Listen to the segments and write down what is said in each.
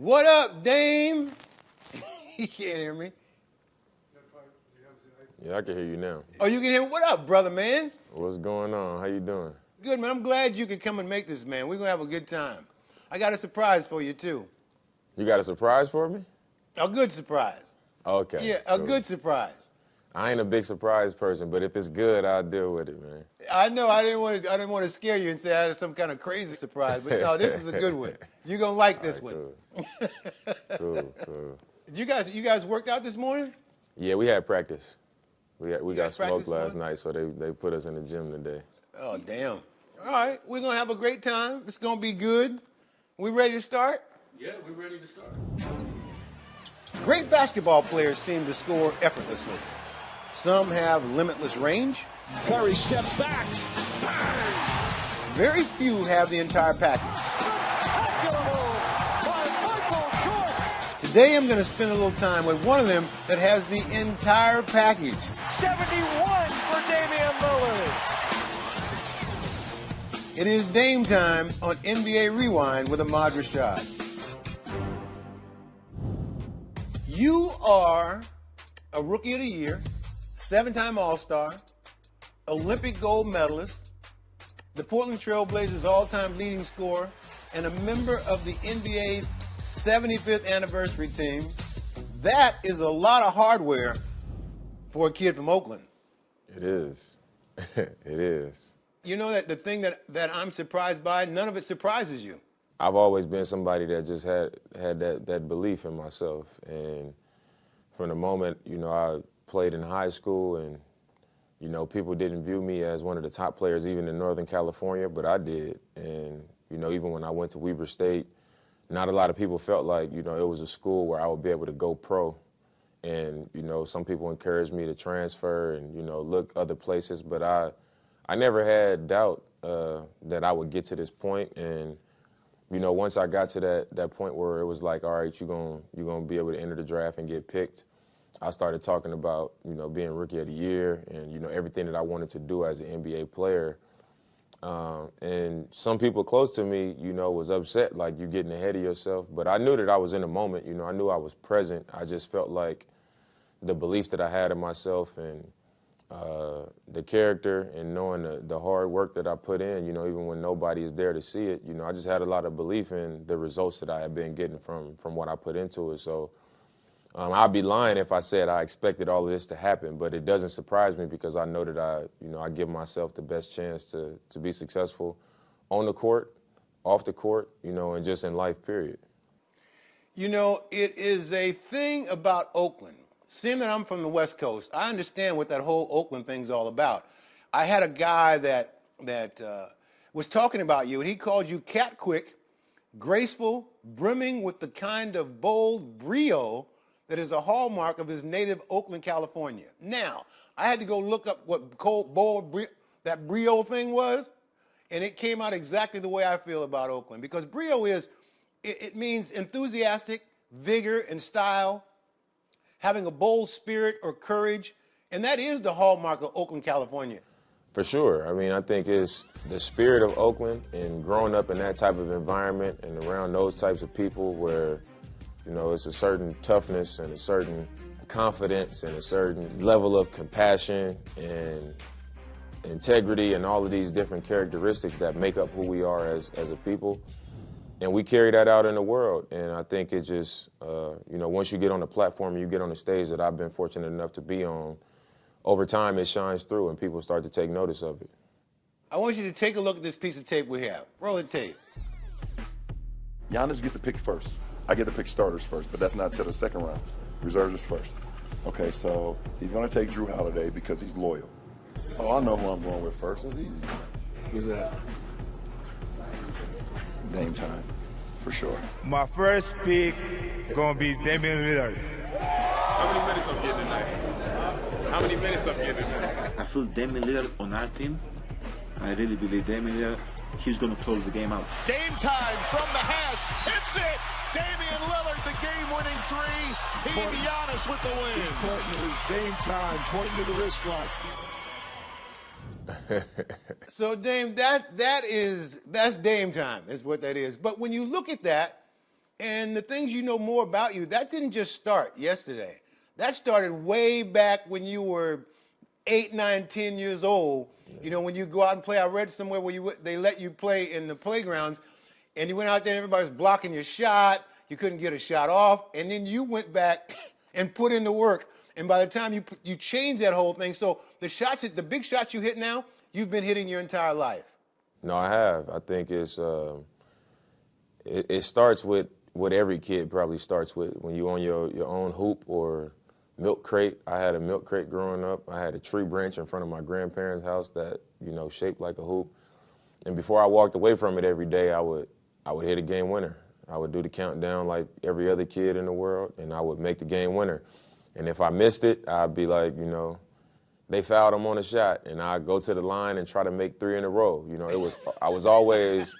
What up, Dame? You can't hear me. Yeah, I can hear you now. Oh, you can hear me? What up, brother, man? What's going on? How you doing? Good, man. I'm glad you could come and make this, man. We're going to have a good time. I got a surprise for you, too. You got a surprise for me? A good surprise. Okay. Yeah, a cool. good surprise. I ain't a big surprise person, but if it's good, I'll deal with it, man. I know I didn't want to scare you and say I had some kind of crazy surprise, but no, this is a good one. You're going to like this one. Cool. Cool. You guys worked out this morning? Yeah, we had practice. We got practice smoked this last morning? night, so they put us in the gym today. Oh, damn. All right, we're going to have a great time. It's going to be good. We ready to start? Yeah, we're ready to start. Great basketball players seem to score effortlessly. Some have limitless range. Curry steps back. Very few have the entire package. Today I'm going to spend a little time with one of them that has the entire package. 71 for Damian Lillard. It is Dame time on NBA Rewind with Ahmad Rashad. You are a Rookie of the Year, 7-time All-Star, Olympic gold medalist, the Portland Trail Blazers all-time leading scorer, and a member of the NBA's 75th anniversary team. That is a lot of hardware for a kid from Oakland. It is. It is. You know that the thing that I'm surprised by, none of it surprises you. I've always been somebody that just had that belief in myself. And from the moment, I played in high school and, people didn't view me as one of the top players even in Northern California, but I did. And, even when I went to Weber State, not a lot of people felt like, it was a school where I would be able to go pro. And, some people encouraged me to transfer and, look other places. But I never had doubt that I would get to this point. And, once I got to that point where it was like, all right, you're gonna be able to enter the draft and get picked, I started talking about, being Rookie of the Year and, everything that I wanted to do as an NBA player. And some people close to me, was upset, like you getting ahead of yourself. But I knew that I was in the moment. I knew I was present. I just felt like the belief that I had in myself and the character and knowing the hard work that I put in, even when nobody is there to see it, I just had a lot of belief in the results that I had been getting from what I put into it. So I'd be lying if I said I expected all of this to happen, but it doesn't surprise me because I know that I give myself the best chance to be successful on the court, off the court, and just in life, period. It is a thing about Oakland. Seeing that I'm from the West Coast, I understand what that whole Oakland thing's all about. I had a guy that was talking about you, and he called you cat quick, graceful, brimming with the kind of bold brio that is a hallmark of his native Oakland, California. Now, I had to go look up what that brio thing was, and it came out exactly the way I feel about Oakland, because brio it means enthusiastic, vigor, and style, having a bold spirit or courage, and that is the hallmark of Oakland, California. For sure. I mean, I think it's the spirit of Oakland and growing up in that type of environment and around those types of people where, it's a certain toughness and a certain confidence and a certain level of compassion and integrity and all of these different characteristics that make up who we are as a people. And we carry that out in the world. And I think it just, once you get on the platform and you get on the stage that I've been fortunate enough to be on, over time it shines through and people start to take notice of it. I want you to take a look at this piece of tape we have. Roll the tape. Giannis get the pick first. I get to pick starters first, but that's not till the second round. Reserves is first. Okay, so he's going to take Drew Holiday because he's loyal. Oh, I know who I'm going with first. It's easy. Who's that? Dame time, for sure. My first pick gonna be Damian Lillard. How many minutes I'm getting tonight? How many minutes I'm getting tonight? I feel Damian Lillard on our team. I really believe Damian Lillard, he's gonna close the game out. Dame time from the hash. Hits it. Damian Lillard, the game-winning three. Team Giannis with the win. He's pointing his Dame time, pointing to the wristwatch. So Dame, that's Dame time, is what that is. But when you look at that, And the things you know more about you, that didn't just start yesterday. That started way back when you were 8, 9, 10 years old. You know, when you go out and play, I read somewhere where they let you play in the playgrounds, and you went out there and everybody was blocking your shot. You couldn't get a shot off, and then you went back and put in the work. And by the time you changed that whole thing, so the big shots you hit now, you've been hitting your entire life. No, I have. I think it starts with what every kid probably starts with when you on your own hoop or milk crate. I had a milk crate growing up. I had a tree branch in front of my grandparents' house that, you know, shaped like a hoop. And before I walked away from it every day, I would hit a game winner. I would do the countdown like every other kid in the world, and I would make the game winner. And if I missed it, I'd be like, you know, they fouled him on a shot, and I'd go to the line and try to make 3 in a row. You know, I was always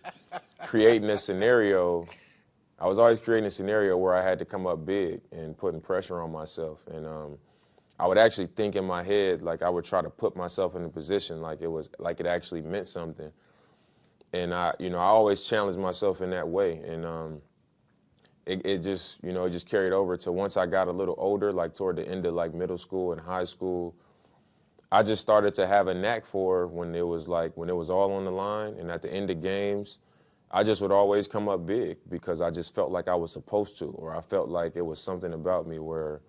creating a scenario. I was always creating a scenario where I had to come up big and putting pressure on myself. And I would actually think in my head, like I would try to put myself in a position like it actually meant something. And I always challenged myself in that way. And it just carried over to once I got a little older, like toward the end of like middle school and high school, I just started to have a knack for when it was all on the line and at the end of games, I just would always come up big because I just felt like I was supposed to, or I felt like it was something about me where,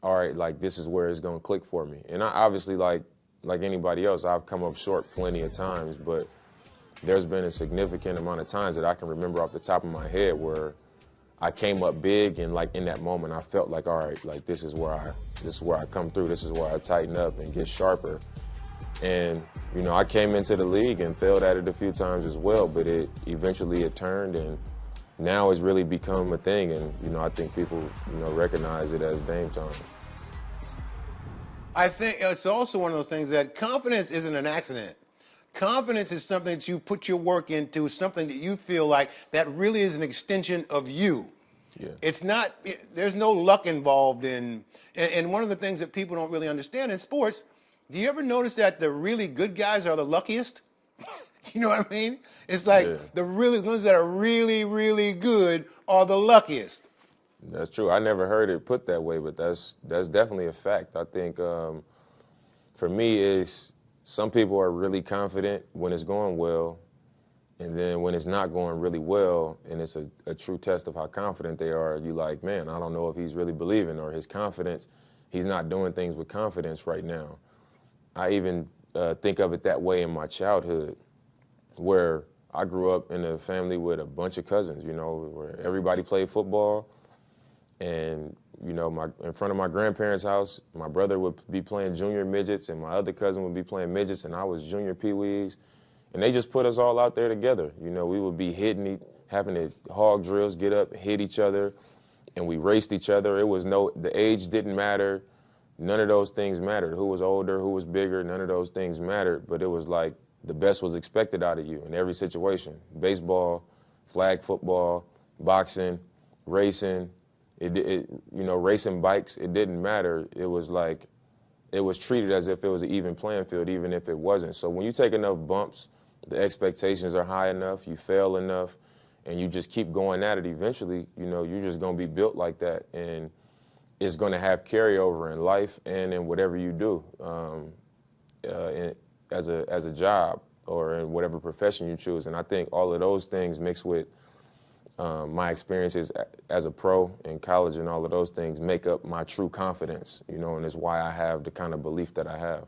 all right, like this is where it's gonna click for me. And I obviously, like anybody else, I've come up short plenty of times, but there's been a significant amount of times that I can remember off the top of my head where I came up big and like in that moment I felt like, all right, like this is where I come through, this is where I tighten up and get sharper. And, you know, I came into the league and failed at it a few times as well, but eventually it turned and now it's really become a thing. And, you know, I think people, you know, recognize it as Dame time. I think it's also one of those things that confidence isn't an accident. Confidence is something that you put your work into, something that you feel like that really is an extension of you. Yeah. It's not, there's no luck involved and one of the things that people don't really understand in sports, do you ever notice that the really good guys are the luckiest? You know what I mean? It's like the ones that are really, really good are the luckiest. That's true. I never heard it put that way, but that's definitely a fact. I think for me, is some people are really confident when it's going well, and then when it's not going really well, and it's a true test of how confident they are, you like, man, I don't know if he's really believing or his confidence, he's not doing things with confidence right now. I even think of it that way in my childhood, where I grew up in a family with a bunch of cousins, you know, where everybody played football. And, you know, in front of my grandparents' house, my brother would be playing junior midgets and my other cousin would be playing midgets and I was junior peewees. And they just put us all out there together. You know, we would be having to hog drills, get up, hit each other, and we raced each other. The age didn't matter. None of those things mattered. Who was older, who was bigger, none of those things mattered. But it was like the best was expected out of you in every situation. Baseball, flag football, boxing, racing. Racing bikes, it didn't matter. It was treated as if it was an even playing field, even if it wasn't. So when you take enough bumps, the expectations are high enough, you fail enough, and you just keep going at it, eventually, you know, you're just going to be built like that. And it's going to have carryover in life and in whatever you do as a job or in whatever profession you choose. And I think all of those things mixed with my experiences as a pro in college and all of those things make up my true confidence, you know, and it's why I have the kind of belief that I have.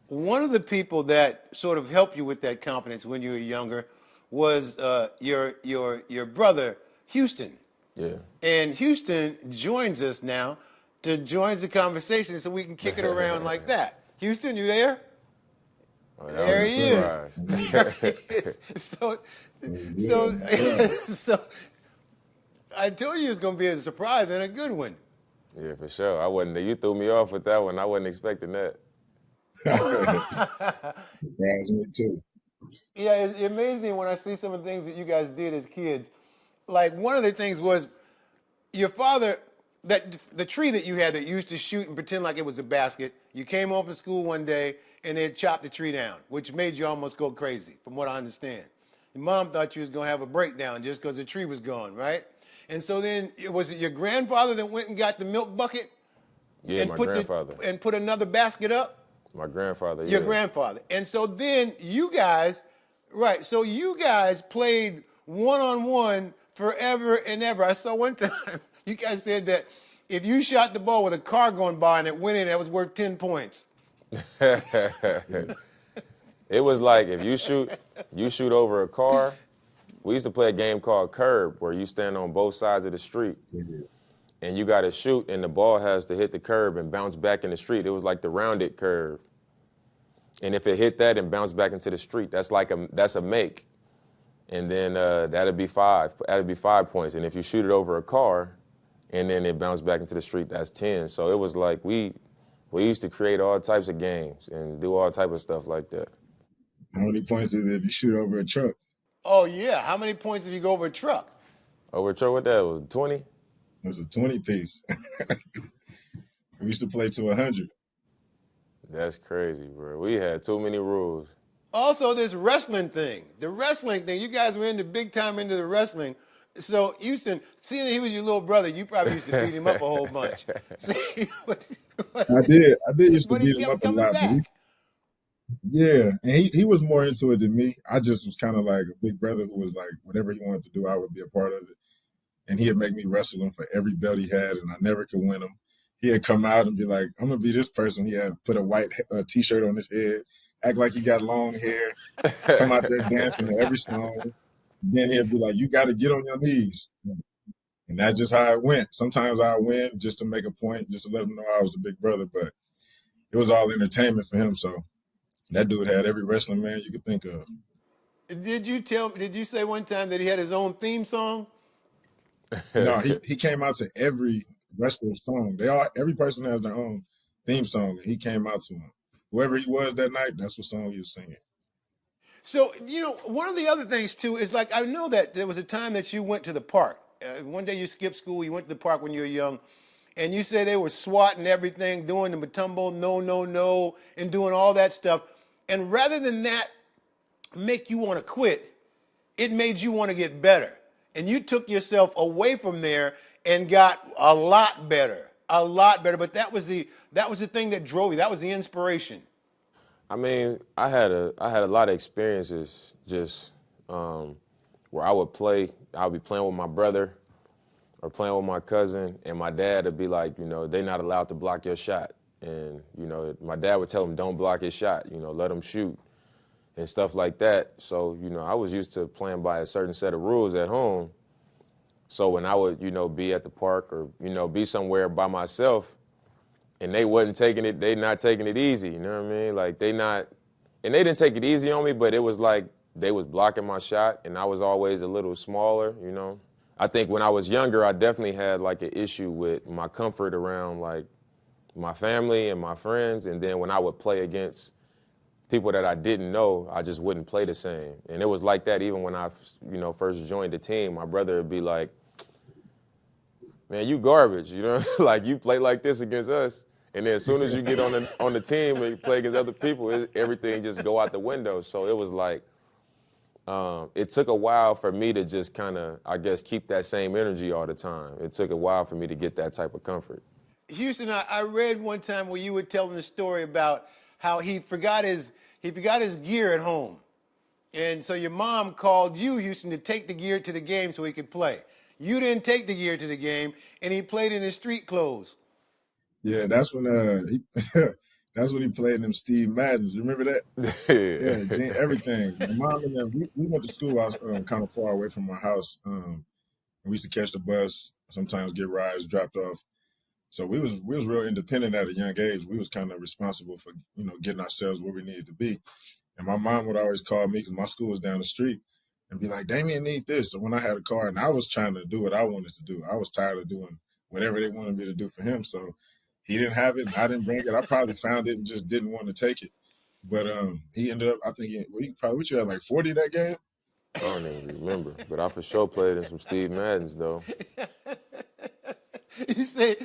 One of the people that sort of helped you with that confidence when you were younger was your brother, Houston. Yeah. And Houston joins us now to join the conversation so we can kick it around like that. Houston, you there? Oh, there he is. There he is. So I told you it was going to be a surprise and a good one. Yeah, for sure. You threw me off with that one. I wasn't expecting that. Surprised me too. Yeah, it amazed me when I see some of the things that you guys did as kids. Like one of the things was your father, the tree that you had that you used to shoot and pretend like it was a basket, you came home from school one day and they chopped the tree down, which made you almost go crazy, from what I understand. Your mom thought you was going to have a breakdown just because the tree was gone, right? And so then, was it your grandfather that went and got the milk bucket? Yeah, and my put grandfather. and put another basket up? My grandfather, Your yeah. grandfather. And so then you guys, right, so you guys played one-on-one forever and ever. I saw one time, you guys said that if you shot the ball with a car going by and it went in, that was worth 10 points. It was like if you shoot over a car. We used to play a game called curb where you stand on both sides of the street and you got to shoot and the ball has to hit the curb and bounce back in the street. It was like the rounded curve. And if it hit that and bounced back into the street, that's a make. And then that'd be 5 points. And if you shoot it over a car and then it bounced back into the street, that's 10. So it was like we used to create all types of games and do all type of stuff like that. How many points is it if you shoot over a truck? Oh, yeah. How many points if you go over a truck? Over a truck, what that was, 20? It's a 20 piece. We used to play to 100. That's crazy, bro. We had too many rules. Also, this wrestling thing. The wrestling thing, you guys were big time into the wrestling. So, Houston, seeing that he was your little brother, you probably used to beat him up a whole bunch. See, I did used to but he beat him kept up a coming lot. back. Yeah, and he was more into it than me. I just was kind of like a big brother who was like, whatever he wanted to do, I would be a part of it. And he'd make me wrestle him for every belt he had, and I never could win him. He'd come out and be like, I'm going to be this person. He had put a white T-shirt on his head, act like he got long hair, come out there dancing to every song. Then he'd be like, you got to get on your knees. And that's just how it went. Sometimes I win just to make a point, just to let him know I was the big brother. But it was all entertainment for him. So that dude had every wrestling man you could think of. Did you say one time that he had his own theme song? No, he came out to every wrestler's song. Every person has their own theme song, and he came out to him. Whoever he was that night, that's what song he was singing. So, one of the other things, too, is like I know that there was a time that you went to the park. One day you skipped school, you went to the park when you were young, and you said they were swatting everything, doing the Matumbo, no, and doing all that stuff. And rather than that make you want to quit, it made you want to get better. And you took yourself away from there and got a lot better. But that was the thing that drove you. That was the inspiration. I mean, I had a lot of experiences just where I would be playing with my brother or playing with my cousin, and my dad would be like, they're not allowed to block your shot. And, my dad would tell him, don't block his shot, let him shoot and stuff like that. So, I was used to playing by a certain set of rules at home. So when I would, be at the park or, be somewhere by myself and they not taking it easy, you know what I mean? Like they didn't take it easy on me, but it was like they was blocking my shot and I was always a little smaller, I think when I was younger, I definitely had like an issue with my comfort around like my family and my friends. And then when I would play against people that I didn't know, I just wouldn't play the same. And it was like that even when I, first joined the team. My brother would be like, man, you garbage, like you play like this against us. And then as soon as you get on the team and you play against other people, everything just go out the window. So it was like, it took a while for me to just kind of, I guess, keep that same energy all the time. It took a while for me to get that type of comfort. Houston, I read one time where you were telling the story about how he forgot his gear at home. And so your mom called you, Houston, to take the gear to the game so he could play. You didn't take the gear to the game, and he played in his street clothes. Yeah, that's when that's when he played in them Steve Maddens. You remember that? Yeah, everything. My mom and them, we went to school. I was kind of far away from our house. We used to catch the bus, sometimes get rides dropped off. So we was real independent at a young age. We was kind of responsible for getting ourselves where we needed to be. And my mom would always call me because my school was down the street and be like, Damian need this. So when I had a car and I was trying to do what I wanted to do, I was tired of doing whatever they wanted me to do for him. So he didn't have it and I didn't bring it. I probably found it and just didn't want to take it. But he ended up, I think he probably had like 40 that game. I don't even remember, but I for sure played in some Steve Maddens though. He said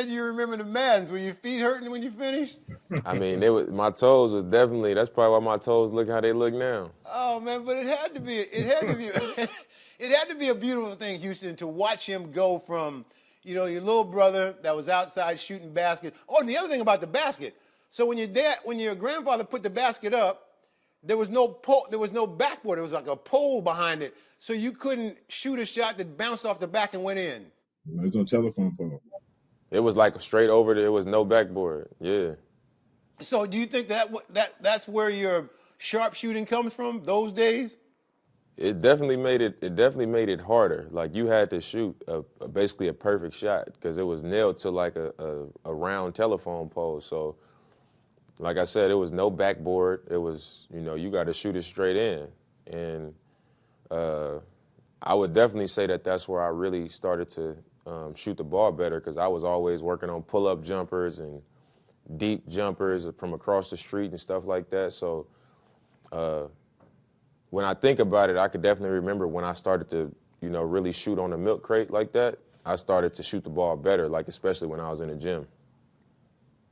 you remember the Maddens. Were your feet hurting when you finished? I mean, my toes was definitely, that's probably why my toes look how they look now. Oh man, but it had to be it had to be a beautiful thing, Houston, to watch him go from, your little brother that was outside shooting basket. Oh, and the other thing about the basket. So when your grandfather put the basket up, there was no backboard. It was like a pole behind it, so you couldn't shoot a shot that bounced off the back and went in. There's no telephone pole. It was like straight over there. It was no backboard. Yeah. So do you think that's where your sharpshooting comes from? Those days? It definitely made it harder. Like you had to shoot basically a perfect shot because it was nailed to like a round telephone pole. So, like I said, it was no backboard. It was, you got to shoot it straight in. And I would definitely say that's where I really started to shoot the ball better because I was always working on pull-up jumpers and deep jumpers from across the street and stuff like that. So when I think about it, I could definitely remember when I started to, really shoot on a milk crate like that, I started to shoot the ball better, like especially when I was in the gym.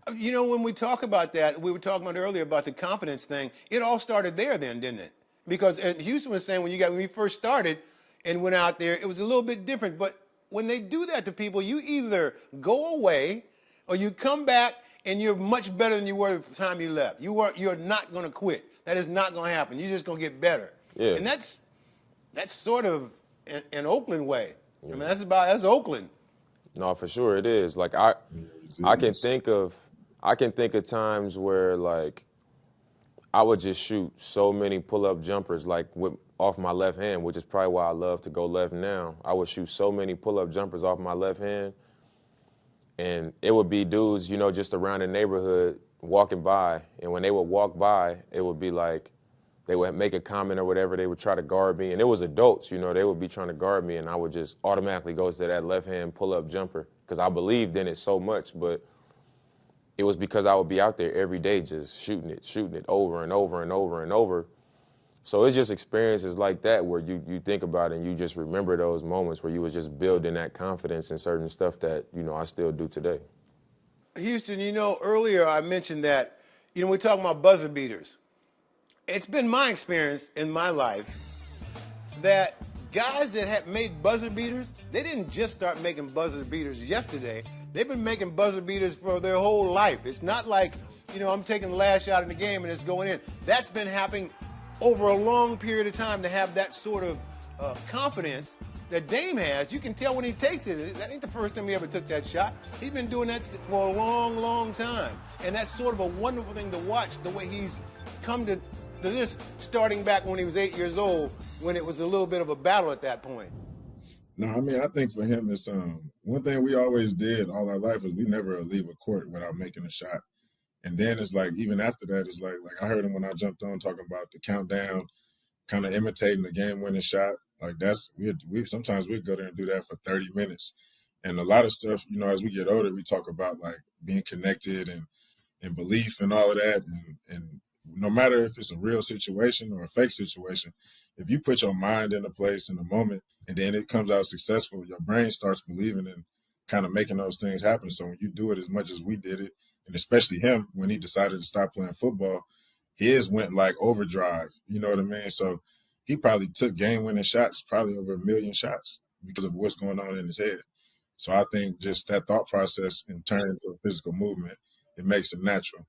When we talk about that, we were talking about earlier about the confidence thing. It all started there then, didn't it? Because Houston was saying when we first started and went out there, it was a little bit different. But when they do that to people, you either go away or you come back and you're much better than you were at the time you left. You're not going to quit. That is not going to happen. You're just going to get better. Yeah. And that's sort of an Oakland way. Yeah. I mean, that's Oakland. No, for sure it is. Like I can think of times where like I would just shoot so many pull-up jumpers like off my left hand, which is probably why I love to go left now. I would shoot so many pull-up jumpers off my left hand, and it would be dudes, just around the neighborhood walking by, and when they would walk by, it would be like they would make a comment or whatever. They would try to guard me, and it was adults, they would be trying to guard me, and I would just automatically go to that left-hand pull-up jumper because I believed in it so much, but it was because I would be out there every day just shooting it over and over and over and over. So it's just experiences like that where you think about it and you just remember those moments where you was just building that confidence in certain stuff that, I still do today. Houston, earlier I mentioned that, we're talking about buzzer beaters. It's been my experience in my life that guys that have made buzzer beaters, they didn't just start making buzzer beaters yesterday. They've been making buzzer beaters for their whole life. It's not like, I'm taking the last shot in the game and it's going in. That's been happening over a long period of time to have that sort of confidence that Dame has. You can tell when he takes it. That ain't the first time he ever took that shot. He's been doing that for a long, long time. And that's sort of a wonderful thing to watch, the way he's come to this, starting back when he was 8 years old, when it was a little bit of a battle at that point. No, I mean, I think for him, it's one thing we always did all our life is we never leave a court without making a shot. And then it's like, even after that, it's like I heard him when I jumped on talking about the countdown, kind of imitating the game-winning shot. Like we sometimes we go there and do that for 30 minutes. And a lot of stuff, as we get older, we talk about like being connected and belief and all of that. And no matter if it's a real situation or a fake situation, if you put your mind in a place in a moment and then it comes out successful, your brain starts believing and kind of making those things happen. So when you do it as much as we did it, and especially him, when he decided to stop playing football, his went like overdrive, you know what I mean? So he probably took game-winning shots, probably over 1 million shots because of what's going on in his head. So I think just that thought process and turning into a physical movement, it makes it natural.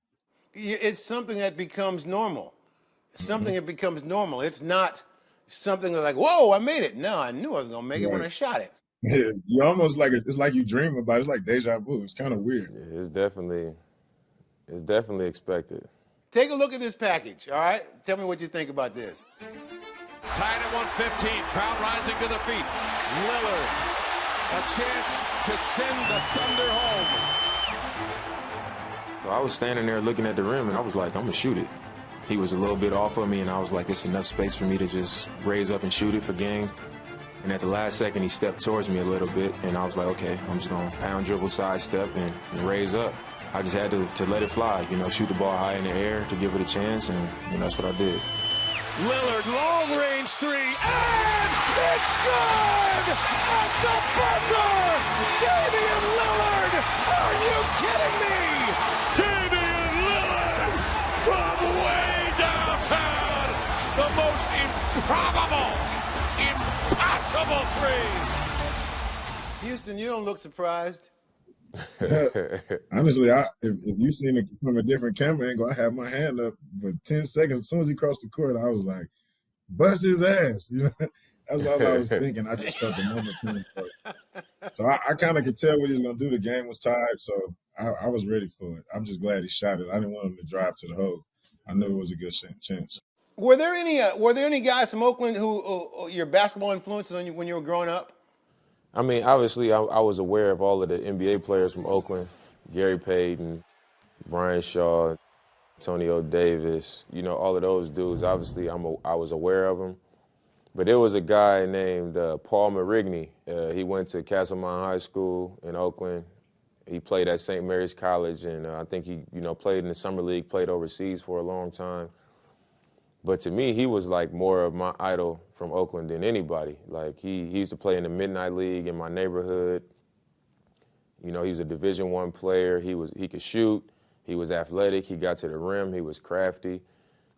It's something that becomes normal. Something that becomes normal. It's not something like, whoa, I made it. No, I knew I was going to make it when I shot it. Yeah, you almost like it's like you dream about it. It's like deja vu. It's kind of weird. Yeah, it's definitely expected. Take a look at this package, all right? Tell me what you think about this. Tied at 115. Crowd rising to the feet. Lillard, a chance to send the Thunder home. So I was standing there looking at the rim, and I was like, I'm going to shoot it. He was a little bit off of me, and I was like, it's enough space for me to just raise up and shoot it for game. And at the last second, he stepped towards me a little bit, and I was like, okay, I'm just going to pound, dribble, sidestep, and raise up. I just had to let it fly, shoot the ball high in the air to give it a chance, and that's what I did. Lillard, long-range three, and it's good! At the buzzer! Damian Lillard! Are you kidding me? Damian Lillard from way downtown! The most improbable, impossible three! Houston, you don't look surprised. Honestly, if you seen it from a different camera angle, I had my hand up for 10 seconds. As soon as he crossed the court, I was like, bust his ass. You know, that's all I was thinking. I just felt the moment coming. So I kind of could tell what he was going to do. The game was tied, so I was ready for it. I'm just glad he shot it. I didn't want him to drive to the hole. I knew it was a good chance. Were there any guys from Oakland who your basketball influences on you when you were growing up? I mean, obviously, I was aware of all of the NBA players from Oakland, Gary Payton, Brian Shaw, Antonio Davis, you know, all of those dudes. Obviously, I was aware of them. But there was a guy named Paul Marigny. He went to Castlemont High School in Oakland. He played at St. Mary's College, and I think he, you know, played in the summer league, played overseas for a long time. But to me, he was like more of my idol from Oakland than anybody. Like he used to play in the Midnight League in my neighborhood. You know, he was a Division I player. He could shoot. He was athletic. He got to the rim. He was crafty.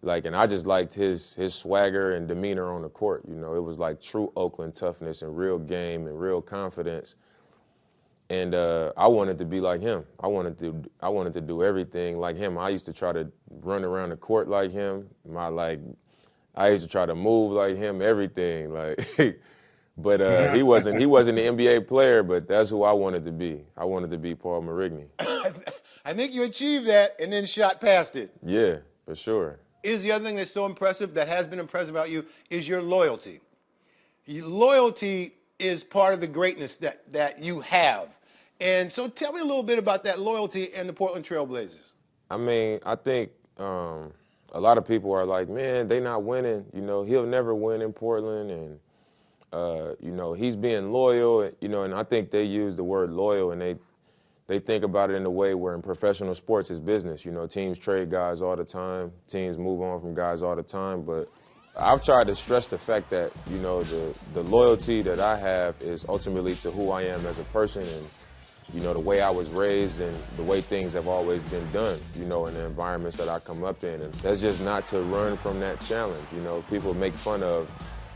Like, and I just liked his swagger and demeanor on the court. You know, it was like true Oakland toughness and real game and real confidence. And I wanted to be like him. I wanted to do everything like him. I used to try to run around the court like him. I used to try to move like him, everything. Like, but he wasn't the NBA player. But that's who I wanted to be. I wanted to be Paul Marigny. I think you achieved that and then shot past it. Yeah, for sure. Is the other thing that's so impressive, that has been impressive about you, is your loyalty. Loyalty is part of the greatness that you have. And so tell me a little bit about that loyalty and the Portland Trail Blazers. I mean, I think a lot of people are like, man, they not winning. You know, he'll never win in Portland. And, you know, he's being loyal. You know, and I think they use the word loyal, and they think about it in a way where in professional sports it's business. You know, teams trade guys all the time. Teams move on from guys all the time. But I've tried to stress the fact that, you know, the loyalty that I have is ultimately to who I am as a person and, you know, the way I was raised and the way things have always been done, you know, in the environments that I come up in. And that's just not to run from that challenge. You know, people make fun of,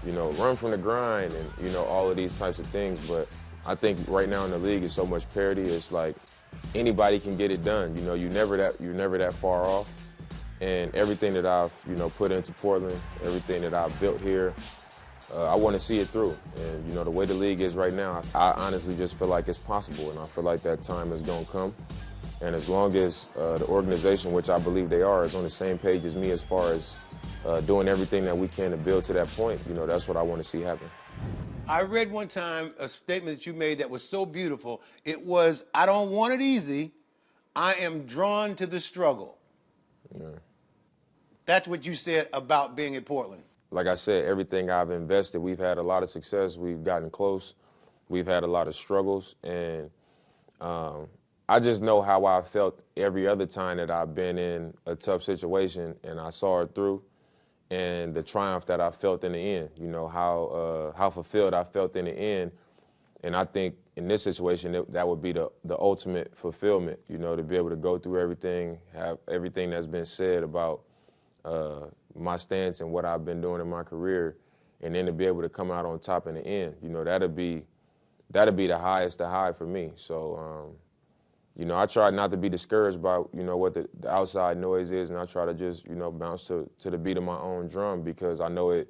you know, run from the grind and, you know, all of these types of things. But I think right now in the league is so much parity. It's like anybody can get it done. You know, you're never that far off. And everything that I've, you know, put into Portland, everything that I've built here, I want to see it through. And, you know, the way the league is right now, I honestly just feel like it's possible. And I feel like that time is going to come. And as long as the organization, which I believe they are, is on the same page as me as far as doing everything that we can to build to that point, you know, that's what I want to see happen. I read one time a statement that you made that was so beautiful. It was, I don't want it easy. I am drawn to the struggle. Yeah. That's what you said about being at Portland. Like I said, everything I've invested, we've had a lot of success. We've gotten close. We've had a lot of struggles. And I just know how I felt every other time that I've been in a tough situation and I saw it through. And the triumph that I felt in the end, you know, how fulfilled I felt in the end. And I think in this situation, that would be the ultimate fulfillment, you know, to be able to go through everything, have everything that's been said about my stance and what I've been doing in my career, and then to be able to come out on top in the end. You know, that'd be the highest high for me. So, you know, I try not to be discouraged by, you know, what the outside noise is, and I try to just, you know, bounce to the beat of my own drum, because I know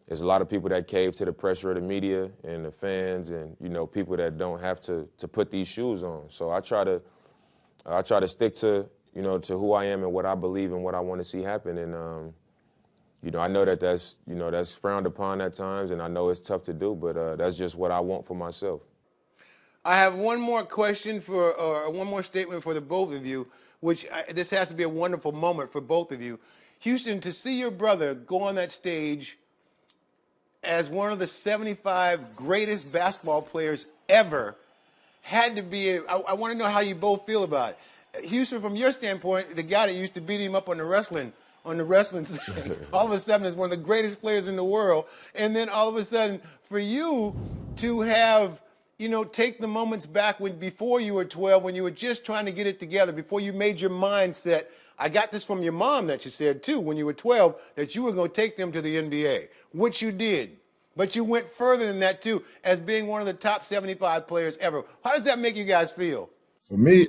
there's a lot of people that cave to the pressure of the media and the fans and, you know, people that don't have to put these shoes on. So I try to stick to, you know, to who I am and what I believe and what I want to see happen. And, you know, I know that's frowned upon at times, and I know it's tough to do, but that's just what I want for myself. I have one more question or one more statement for the both of you, this has to be a wonderful moment for both of you. Houston, to see your brother go on that stage as one of the 75 greatest basketball players ever had to be, I want to know how you both feel about it. Houston, from your standpoint, the guy that used to beat him up on the wrestling on the wrestling thing. All of a sudden, it's one of the greatest players in the world. And then all of a sudden, for you to have, take the moments back before you were 12, when you were just trying to get it together, before you made your mindset. I got this from your mom that you said, too, when you were 12, that you were going to take them to the NBA, which you did. But you went further than that, too, as being one of the top 75 players ever. How does that make you guys feel? For me,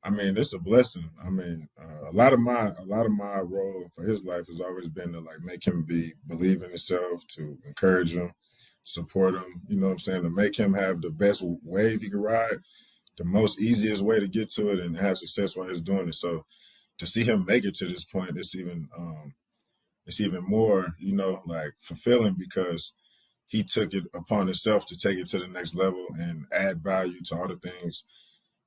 it's a blessing. A lot of my role for his life has always been to make him believe in himself, to encourage him, support him. You know what I'm saying? To make him have the best wave he could ride, the most easiest way to get to it, and have success while he's doing it. So to see him make it to this point, it's even more, fulfilling, because he took it upon himself to take it to the next level and add value to all the things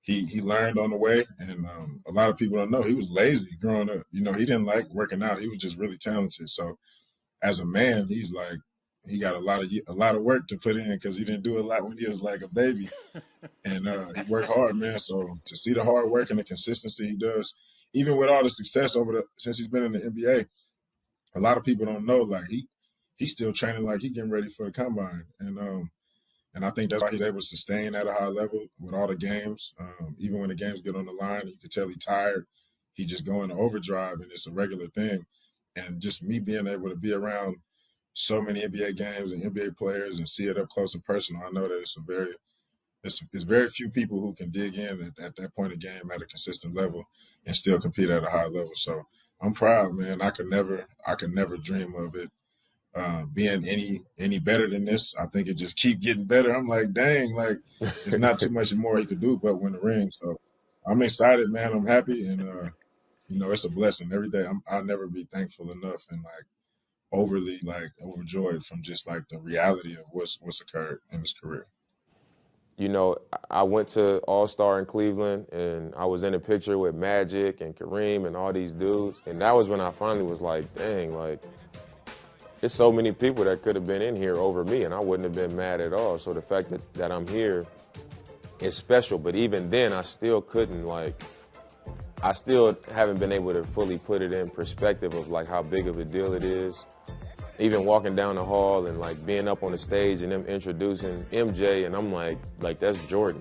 he learned on the way. And a lot of people don't know he was lazy growing up. He didn't like working out. He was just really talented. So as a man, he got a lot of work to put in, because he didn't do a lot when he was like a baby. And he worked hard, man. So to see the hard work and the consistency he does, even with all the success since he's been in the NBA, a lot of people don't know, he's still training, he getting ready for the combine. And I think that's why he's able to sustain at a high level with all the games. Even when the games get on the line, you can tell he's tired. He just go into overdrive, and it's a regular thing. And just me being able to be around so many NBA games and NBA players and see it up close and personal, I know that it's very few people who can dig in at that point of game at a consistent level and still compete at a high level. So I'm proud, man. I could never dream of it being any better than this. I think it just keep getting better. I'm like, dang, it's not too much more he could do but win the ring. So I'm excited, man. I'm happy, and it's a blessing every day. I'll never be thankful enough and overly overjoyed from just the reality of what's occurred in his career. I went to All-Star in Cleveland, and I was in a picture with Magic and Kareem and all these dudes, and that was when I finally was like, dang, there's so many people that could have been in here over me, and I wouldn't have been mad at all. So the fact that I'm here is special. But even then, I still couldn't, I still haven't been able to fully put it in perspective of how big of a deal it is. Even walking down the hall and being up on the stage and them introducing MJ, and I'm like that's Jordan.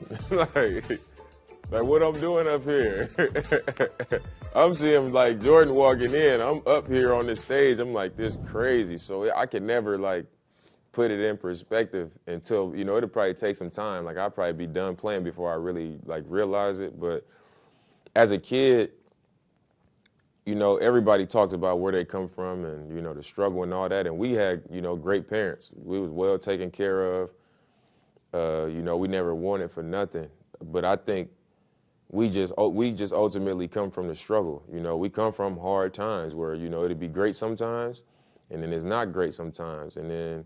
What I'm doing up here. I'm seeing Jordan walking in. I'm up here on the stage. I'm like, this crazy. So I can never put it in perspective until, it'll probably take some time. I'll probably be done playing before I really realize it. But as a kid, everybody talks about where they come from and, the struggle and all that. And we had, great parents. We was well taken care of. We never wanted for nothing. But I think we just ultimately come from the struggle. We come from hard times where, it'd be great sometimes, and then it's not great sometimes. And then,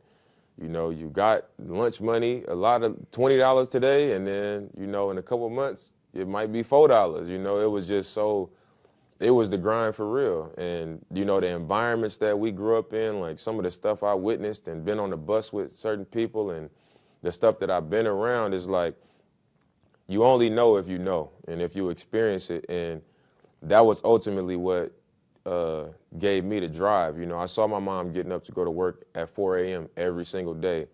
you got lunch money, a lot of $20 today, and then, in a couple of months, it might be $4. It was just it was the grind for real. And, the environments that we grew up in, some of the stuff I witnessed and been on the bus with certain people, and the stuff that I've been around is you only know if you know and if you experience it. And that was ultimately what gave me the drive. I saw my mom getting up to go to work at 4 a.m. every single day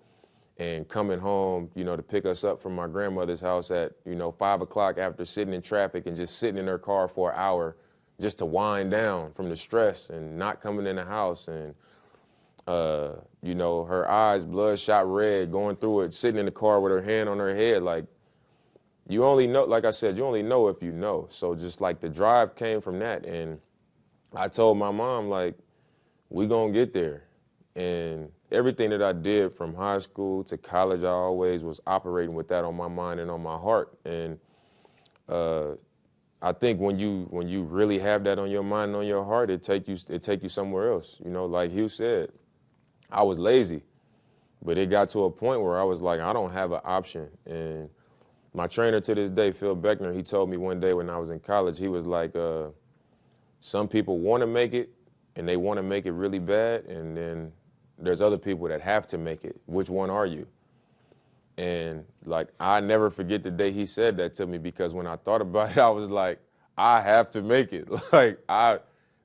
and coming home, to pick us up from my grandmother's house at, 5 o'clock after sitting in traffic and just sitting in her car for an hour just to wind down from the stress and not coming in the house. And, her eyes bloodshot red, going through it, sitting in the car with her hand on her head. You only know, like I said, you only know if you know. So just the drive came from that. And I told my mom, we gonna get there. And everything that I did from high school to college, I always was operating with that on my mind and on my heart. And I think when you really have that on your mind and on your heart, it take you somewhere else. Like Hugh said, I was lazy, but it got to a point where I was like, I don't have an option. And my trainer to this day, Phil Beckner, he told me one day when I was in college, he was like, some people want to make it, and they want to make it really bad, and then there's other people that have to make it. Which one are you? And I never forget the day he said that to me, because when I thought about it, I was like, I have to make it.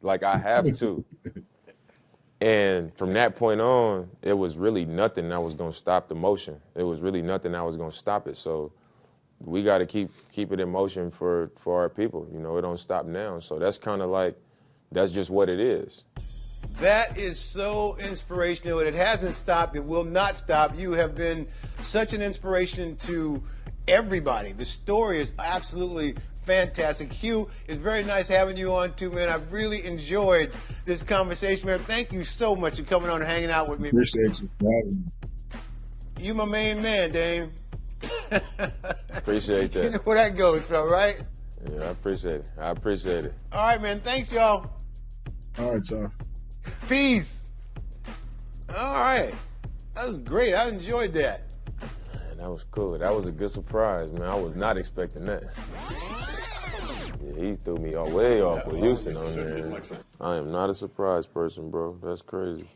Like, I have to. And from that point on, it was really nothing that was going to stop the motion. It was really nothing that was going to stop it. So we got to keep it in motion for our people. You know, it don't stop now. So that's kind of like, that's just what it is. That is so inspirational. It hasn't stopped. It will not stop. You have been such an inspiration to everybody. The story is absolutely fantastic. Hugh, it's very nice having you on too, man. I've really enjoyed this conversation, man. Thank you so much for coming on and hanging out with me. Appreciate you for having me. You my main man, Dame. Appreciate that. You know where that goes from, right? Yeah, I appreciate it. I appreciate it. All right, man. Thanks, y'all. All right, y'all. Peace. All right. That was great. I enjoyed that. Man, that was cool. That was a good surprise, man. I was not expecting that. Yeah, he threw me way off with Houston on there. I am not a surprise person, bro. That's crazy.